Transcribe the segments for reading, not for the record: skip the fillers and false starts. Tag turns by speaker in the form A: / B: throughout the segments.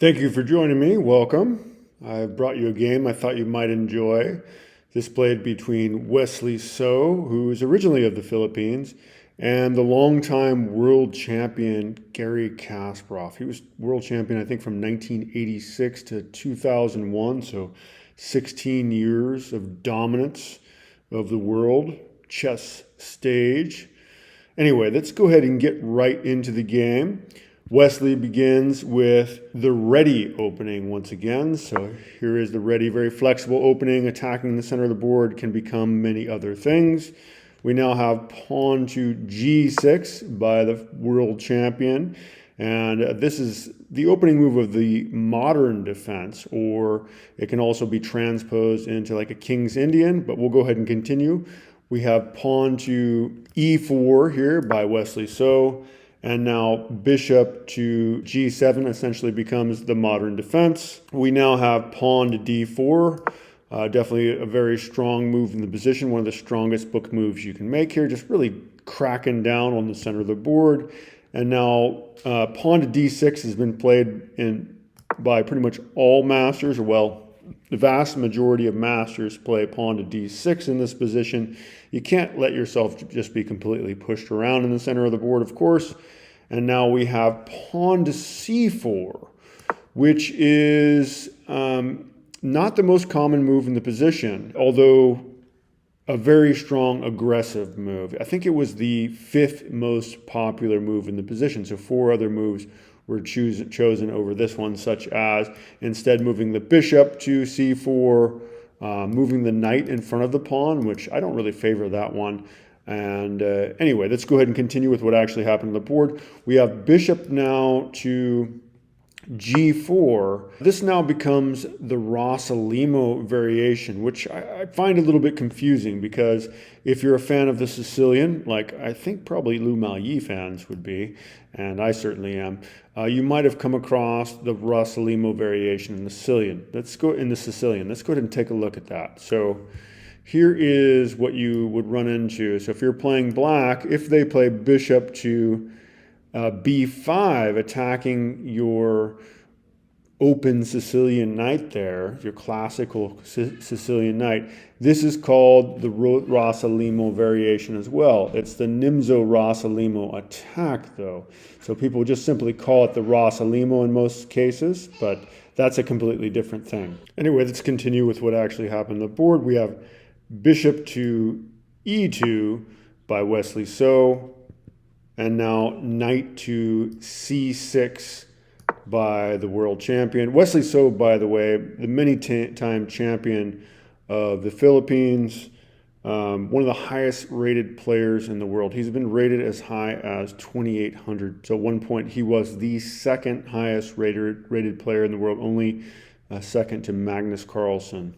A: Thank you for joining me. Welcome. I've brought you a game I thought you might enjoy. This played between Wesley So, who is originally of the Philippines, and the longtime world champion Garry Kasparov. He was world champion, I think, from 1986 to 2001, so 16 years of dominance of the world chess stage. Anyway, let's go ahead and get right into the game. Wesley begins with the ready opening once again. So here is the ready, very flexible opening. Attacking the center of the board can become many other things. We now have pawn to g6 by the world champion. And this is the opening move of the modern defense, or it can also be transposed into like a King's Indian, but we'll go ahead and continue. We have pawn to e4 here by Wesley So. And now bishop to g7 essentially becomes the modern defense. We now have pawn to d4. Definitely a very strong move in the position, one of the strongest book moves you can make here, just really cracking down on the center of the board. And now pawn to d6 has been played by pretty much all masters, or well, the vast majority of masters play pawn to d6 in this position. You can't let yourself just be completely pushed around in the center of the board, of course. And now we have pawn to c4, which is not the most common move in the position, although a very strong aggressive move. I think it was the 5th most popular move in the position. So 4 other moves were chosen over this one, such as instead moving the bishop to c4, moving the knight in front of the pawn, which I don't really favor that one. And anyway, let's go ahead and continue with what actually happened on the board. We have bishop now to g4. This now becomes the Rossalimo variation, which I find a little bit confusing, because if you're a fan of the Sicilian, like I think probably Lou Malyi fans would be, and I certainly am, you might have come across the Rossalimo variation in the Sicilian. Let's go ahead and take a look at that. So here is what you would run into. So if you're playing black, if they play bishop to b5, attacking your open Sicilian knight there, your classical Sicilian knight, this is called the Rossalimo variation as well. It's the Nimzo Rossalimo attack, though. So people just simply call it the Rossalimo in most cases, but that's a completely different thing. Anyway, let's continue with what actually happened on the board. We have bishop to e2 by Wesley So, and now knight to c6 by the world champion. Wesley So, by the way, the many-time champion of the Philippines, one of the highest rated players in the world. He's been rated as high as 2,800. So at one point, he was the second highest rated player in the world, only second to Magnus Carlsen.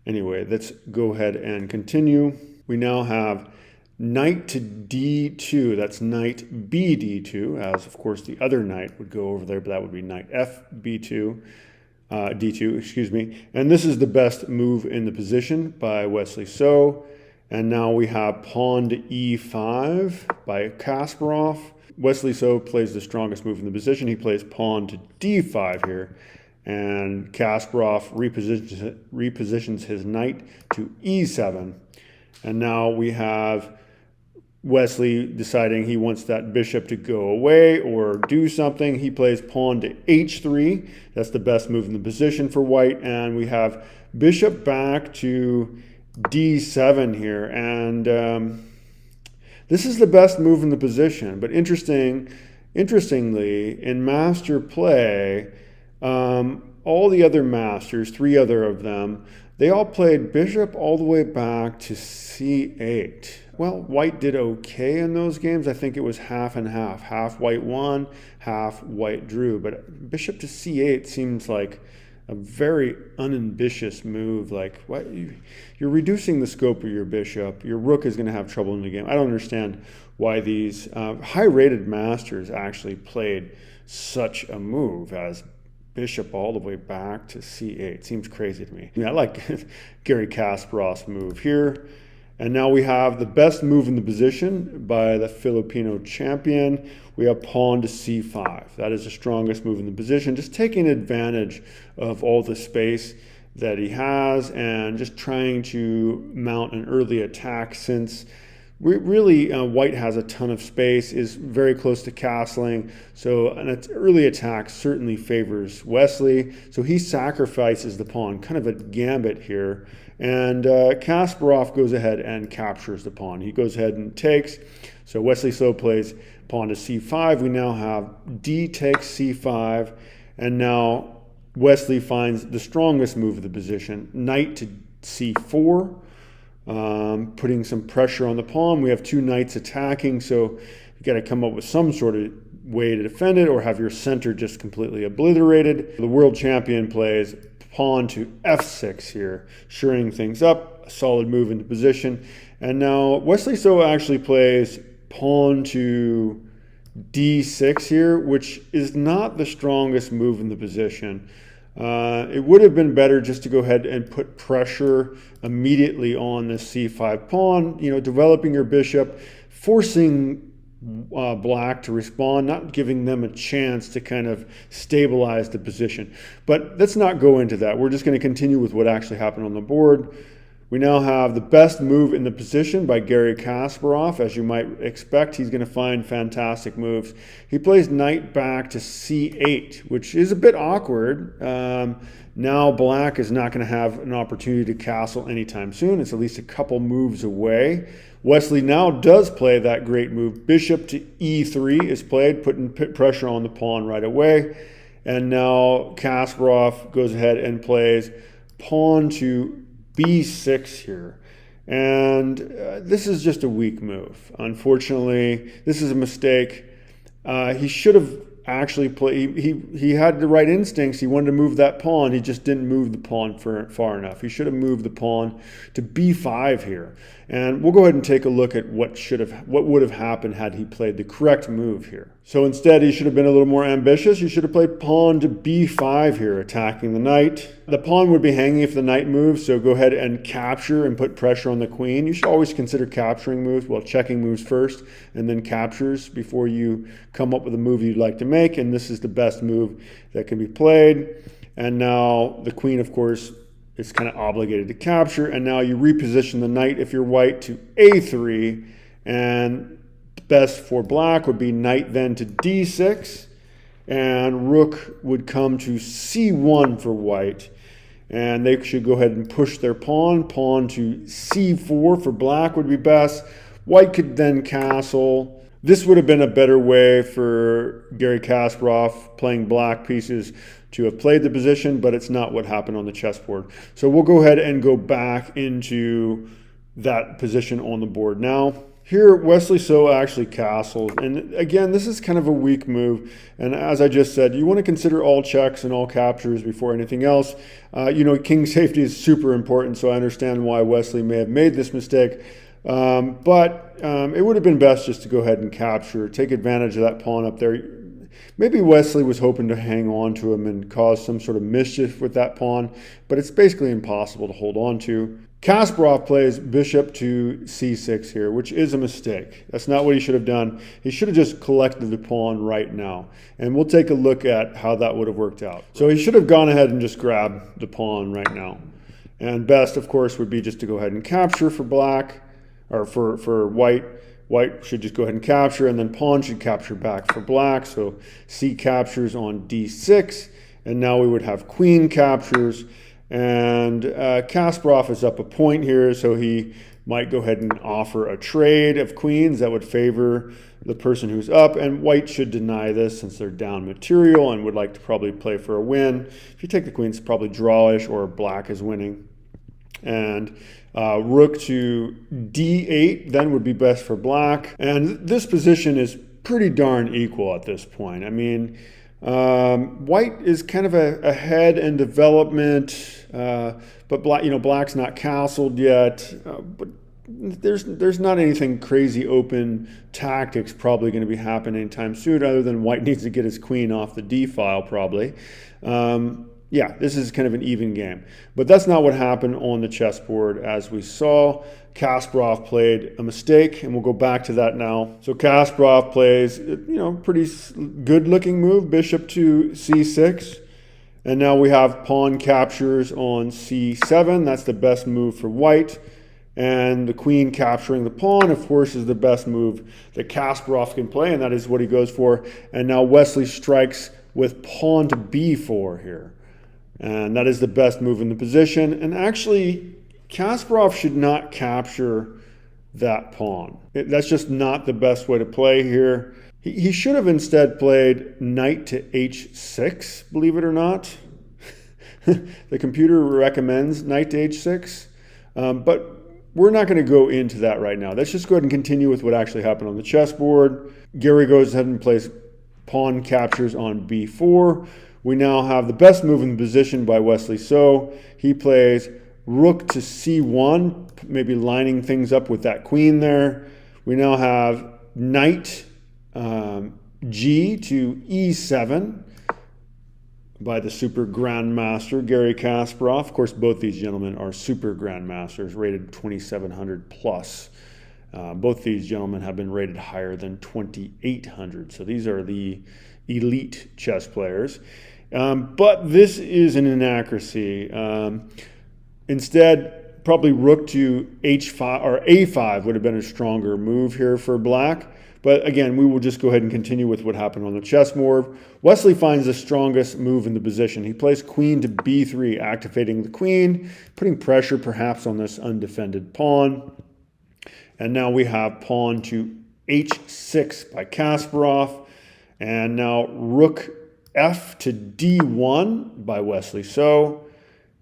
A: Anyway, let's go ahead and continue. We now have knight to d2. That's knight bd2, as of course the other knight would go over there, but that would be knight fb2, d2, excuse me. And this is the best move in the position by Wesley So. And now we have pawn to e5 by Kasparov. Wesley So plays the strongest move in the position. He plays pawn to d5 here. And Kasparov repositions his knight to e7. And now we have Wesley deciding he wants that bishop to go away or do something. He plays pawn to h3. That's the best move in the position for white. And we have bishop back to d7 here. And this is the best move in the position. But interestingly, in master play, all the other masters, 3 other of them, they all played bishop all the way back to c8. Well, white did okay in those games. I think it was half and half. Half white won, half white drew. But bishop to c8 seems like a very unambitious move. Like, what? You're reducing the scope of your bishop. Your rook is going to have trouble in the game. I don't understand why these high-rated masters actually played such a move as bishop all the way back to c8. Seems crazy to me. I like Garry Kasparov's move here. And now we have the best move in the position by the Filipino champion. We have pawn to c5. That is the strongest move in the position, just taking advantage of all the space that he has and just trying to mount an early attack, since really white has a ton of space, is very close to castling, so an early attack certainly favors Wesley. So he sacrifices the pawn, kind of a gambit here, and Kasparov goes ahead and captures the pawn. He goes ahead and takes, so Wesley So plays pawn to c5. We now have d takes c5, and now Wesley finds the strongest move of the position, knight to c4, putting some pressure on the pawn. We have two knights attacking, so you got to come up with some sort of way to defend it, or have your center just completely obliterated. The world champion plays pawn to f6 here, shoring things up, a solid move into position. And now Wesley So actually plays pawn to d6 here, which is not the strongest move in the position. It would have been better just to go ahead and put pressure immediately on the c5 pawn, developing your bishop, forcing black to respond, not giving them a chance to kind of stabilize the position. But let's not go into that. We're just going to continue with what actually happened on the board. We now have the best move in the position by Garry Kasparov. As you might expect, he's going to find fantastic moves. He plays knight back to c8, which is a bit awkward. Now black is not going to have an opportunity to castle anytime soon. It's at least a couple moves away. Wesley now does play that great move. Bishop to e3 is played, putting pressure on the pawn right away. And now Kasparov goes ahead and plays pawn to b6 here. And this is just a weak move. Unfortunately, this is a mistake. He should have actually played, he had the right instincts. He wanted to move that pawn. He just didn't move the pawn far enough. He should have moved the pawn to b5 here. And we'll go ahead and take a look at what would have happened had he played the correct move here. So instead, he should have been a little more ambitious. He should have played pawn to b5 here, attacking the knight. The pawn would be hanging if the knight moves, so go ahead and capture and put pressure on the queen. You should always consider capturing moves, well, checking moves first, and then captures before you come up with a move you'd like to make, and this is the best move that can be played. And now the queen, of course, is kind of obligated to capture, and now you reposition the knight if you're white to a3, and best for black would be knight then to d6, and rook would come to c1 for white, and they should go ahead and push their pawn to c4 for black would be best. White could then castle. This would have been a better way for Garry Kasparov playing black pieces to have played the position, but it's not what happened on the chessboard. So we'll go ahead and go back into that position on the board now. Here, Wesley So actually castles, and again, this is kind of a weak move, and as I just said, you want to consider all checks and all captures before anything else. King safety is super important, so I understand why Wesley may have made this mistake, but it would have been best just to go ahead and capture, take advantage of that pawn up there. Maybe Wesley was hoping to hang on to him and cause some sort of mischief with that pawn, but it's basically impossible to hold on to. Kasparov plays bishop to c6 here, which is a mistake. That's not what he should have done. He should have just collected the pawn right now. And we'll take a look at how that would have worked out. So he should have gone ahead and just grabbed the pawn right now. And best, of course, would be just to go ahead and capture for black, or for white. White should just go ahead and capture, and then pawn should capture back for black. So c captures on d6, and now we would have queen captures. And Kasparov is up a point here, so he might go ahead and offer a trade of queens that would favor the person who's up, and white should deny this since they're down material and would like to probably play for a win. If you take the queens, it's probably drawish, or black is winning. And rook to d8 then would be best for black. And this position is pretty darn equal at this point. I mean, white is kind of ahead in development, but black's not castled yet. But there's not anything crazy open tactics probably going to be happening anytime soon, other than white needs to get his queen off the d file probably. yeah, this is kind of an even game. But that's not what happened on the chessboard. As we saw, Kasparov played a mistake, and we'll go back to that now. So Kasparov plays, pretty good-looking move, bishop to c6. And now we have pawn captures on c7. That's the best move for white. And the queen capturing the pawn, of course, is the best move that Kasparov can play, and that is what he goes for. And now Wesley strikes with pawn to b4 here. And that is the best move in the position. And actually, Kasparov should not capture that pawn. That's just not the best way to play here. He should have instead played knight to h6, believe it or not. The computer recommends knight to h6, but we're not going to go into that right now. Let's just go ahead and continue with what actually happened on the chessboard. Garry goes ahead and plays pawn captures on b4. We now have the best move in the position by Wesley So. He plays rook to c1, maybe lining things up with that queen there. We now have knight g to e7 by the Super Grandmaster, Garry Kasparov. Of course, both these gentlemen are Super Grandmasters, rated 2,700 plus. Both these gentlemen have been rated higher than 2,800. So these are the elite chess players. But this is an inaccuracy. Instead, probably rook to h5 or a5 would have been a stronger move here for black. But again, we will just go ahead and continue with what happened on the chessboard. Wesley finds the strongest move in the position. He plays queen to b3, activating the queen, putting pressure perhaps on this undefended pawn. And now we have pawn to h6 by Kasparov. And now rook f to d1 by Wesley So.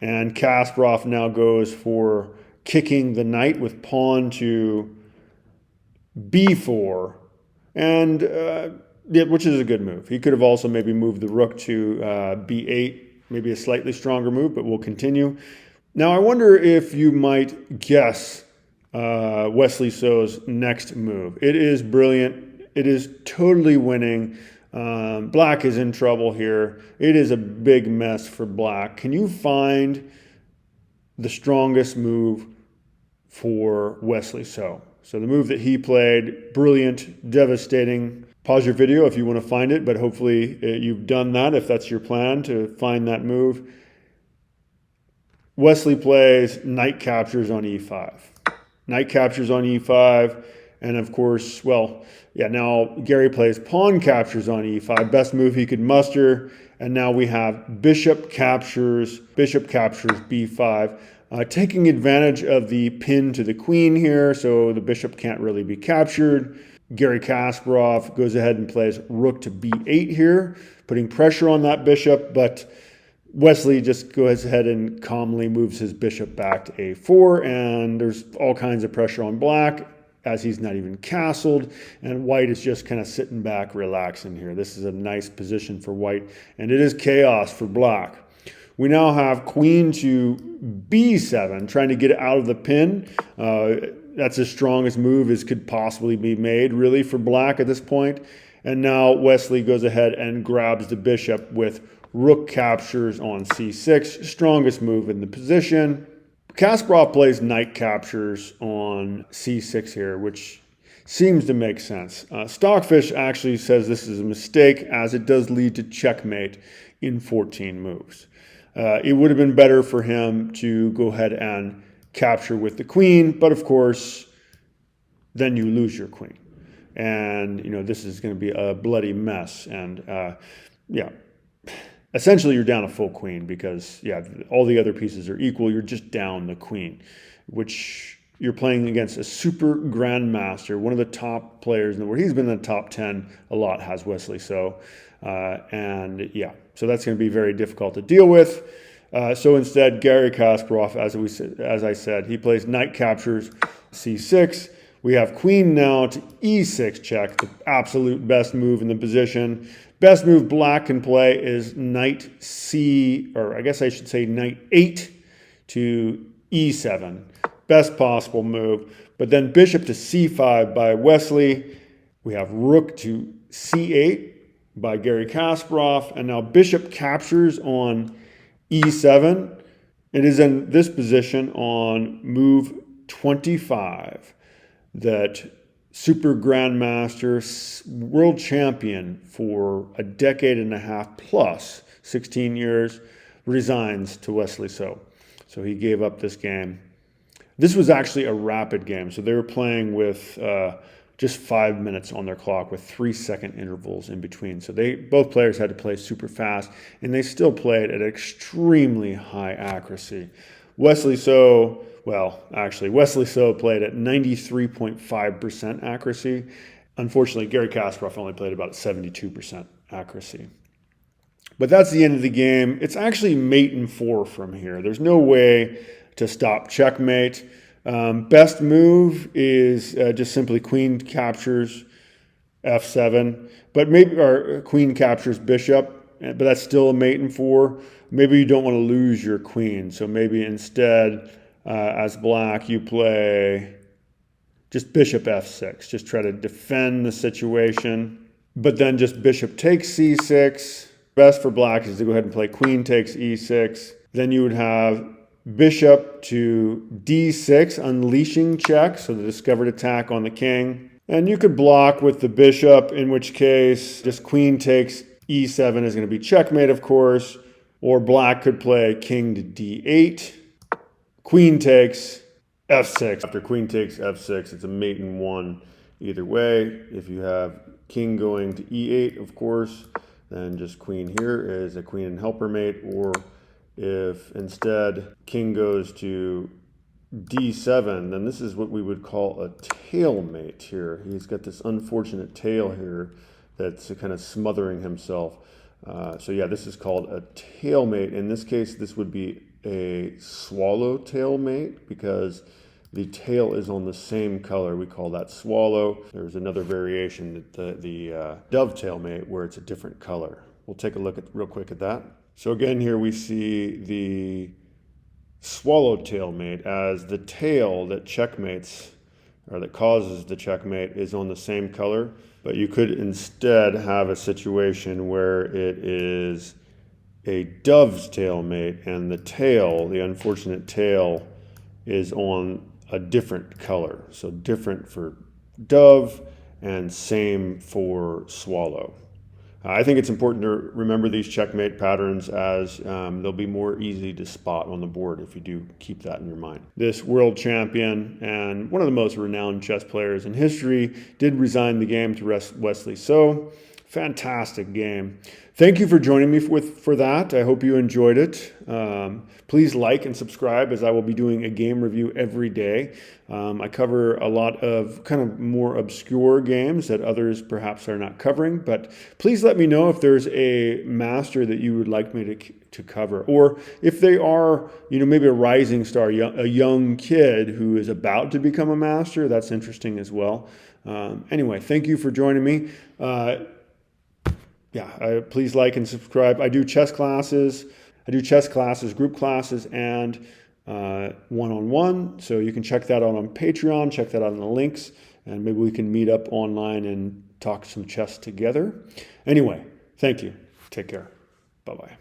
A: And Kasparov now goes for kicking the knight with pawn to b4. And which is a good move. He could have also maybe moved the rook to b8, maybe a slightly stronger move, but we'll continue. Now, I wonder if you might guess Wesley So's next move. It is brilliant. It is totally winning. Black is in trouble here. It is a big mess for black. Can you find the strongest move for Wesley So? So the move that he played, brilliant, devastating. Pause your video if you want to find it, but hopefully you've done that if that's your plan to find that move. Wesley plays knight captures on e5. Knight captures on e5. And of course, now Garry plays pawn captures on e5. Best move he could muster. And now we have bishop captures b5. Taking advantage of the pin to the queen here, so the bishop can't really be captured. Garry Kasparov goes ahead and plays rook to b8 here, putting pressure on that bishop, but Wesley just goes ahead and calmly moves his bishop back to a4, and there's all kinds of pressure on black as he's not even castled, and white is just kind of sitting back, relaxing here. This is a nice position for white, and it is chaos for black. We now have queen to b7, trying to get it out of the pin. That's as strong as move as could possibly be made, really, for black at this point. And now Wesley goes ahead and grabs the bishop with rook captures on c6, strongest move in the position. Kasparov plays knight captures on c6 here, which seems to make sense. Stockfish actually says this is a mistake, as it does lead to checkmate in 14 moves. It would have been better for him to go ahead and capture with the queen, but of course, then you lose your queen. And, this is going to be a bloody mess. And, essentially you're down a full queen because, all the other pieces are equal. You're just down the queen, which you're playing against a super grandmaster, one of the top players in the world. He's been in the top 10 a lot, has Wesley So. So that's going to be very difficult to deal with. So instead, Garry Kasparov, as I said, he plays knight captures c6. We have queen now to e6 check, the absolute best move in the position. Best move black can play is knight knight 8 to e7. Best possible move. But then bishop to c5 by Wesley. We have rook to c8 by Garry Kasparov. And now bishop captures on e7. It is in this position on move 25 that Super Grandmaster, world champion for a decade and a half plus, 16 years, resigns to Wesley So. So he gave up this game. This was actually a rapid game. So they were playing with just 5 minutes on their clock with 3-second intervals in between. So both players had to play super fast, and they still played at extremely high accuracy. Wesley So played at 93.5% accuracy. Unfortunately, Garry Kasparov only played about 72% accuracy. But that's the end of the game. It's actually mate and 4 from here. There's no way to stop checkmate. Best move is just simply queen captures f7, or queen captures bishop, but that's still a mate and 4. Maybe you don't want to lose your queen, so maybe instead, as black, you play just bishop f6. Just try to defend the situation, but then just bishop takes c6. Best for black is to go ahead and play queen takes e6. Then you would have bishop to d6, unleashing check, so the discovered attack on the king. And you could block with the bishop, in which case just queen takes e7 is going to be checkmate, of course. Or black could play king to d8, queen takes f6. After queen takes f6, it's a mate and 1 either way. If you have king going to e8, of course, then just queen here is a queen and helper mate. Or if instead king goes to d7, then this is what we would call a tailmate here. He's got this unfortunate tail here that's kind of smothering himself. So yeah, this is called a tailmate. In this case, this would be a swallow tailmate because the tail is on the same color. We call that swallow. There's another variation, the dovetail mate, where it's a different color. We'll take a look real quick at that. So again, here we see the swallowtail mate as the tail that checkmates, or that causes the checkmate, is on the same color. But you could instead have a situation where it is a dove's tail mate, and the tail, the unfortunate tail, is on a different color. So different for dove and same for swallow. I think it's important to remember these checkmate patterns, as they'll be more easy to spot on the board if you do keep that in your mind. This world champion and one of the most renowned chess players in history did resign the game to Wesley So. Fantastic game. Thank you for joining me for that. I hope you enjoyed it. Please like and subscribe, as I will be doing a game review every day. I cover a lot of kind of more obscure games that others perhaps are not covering, but please let me know if there's a master that you would like me to cover, or if they are, maybe a rising star, a young kid who is about to become a master. That's interesting as well. Anyway, thank you for joining me. Please like and subscribe. I do chess classes, group classes, and one-on-one. So you can check that out on Patreon, check that out in the links, and maybe we can meet up online and talk some chess together. Anyway, thank you. Take care. Bye-bye.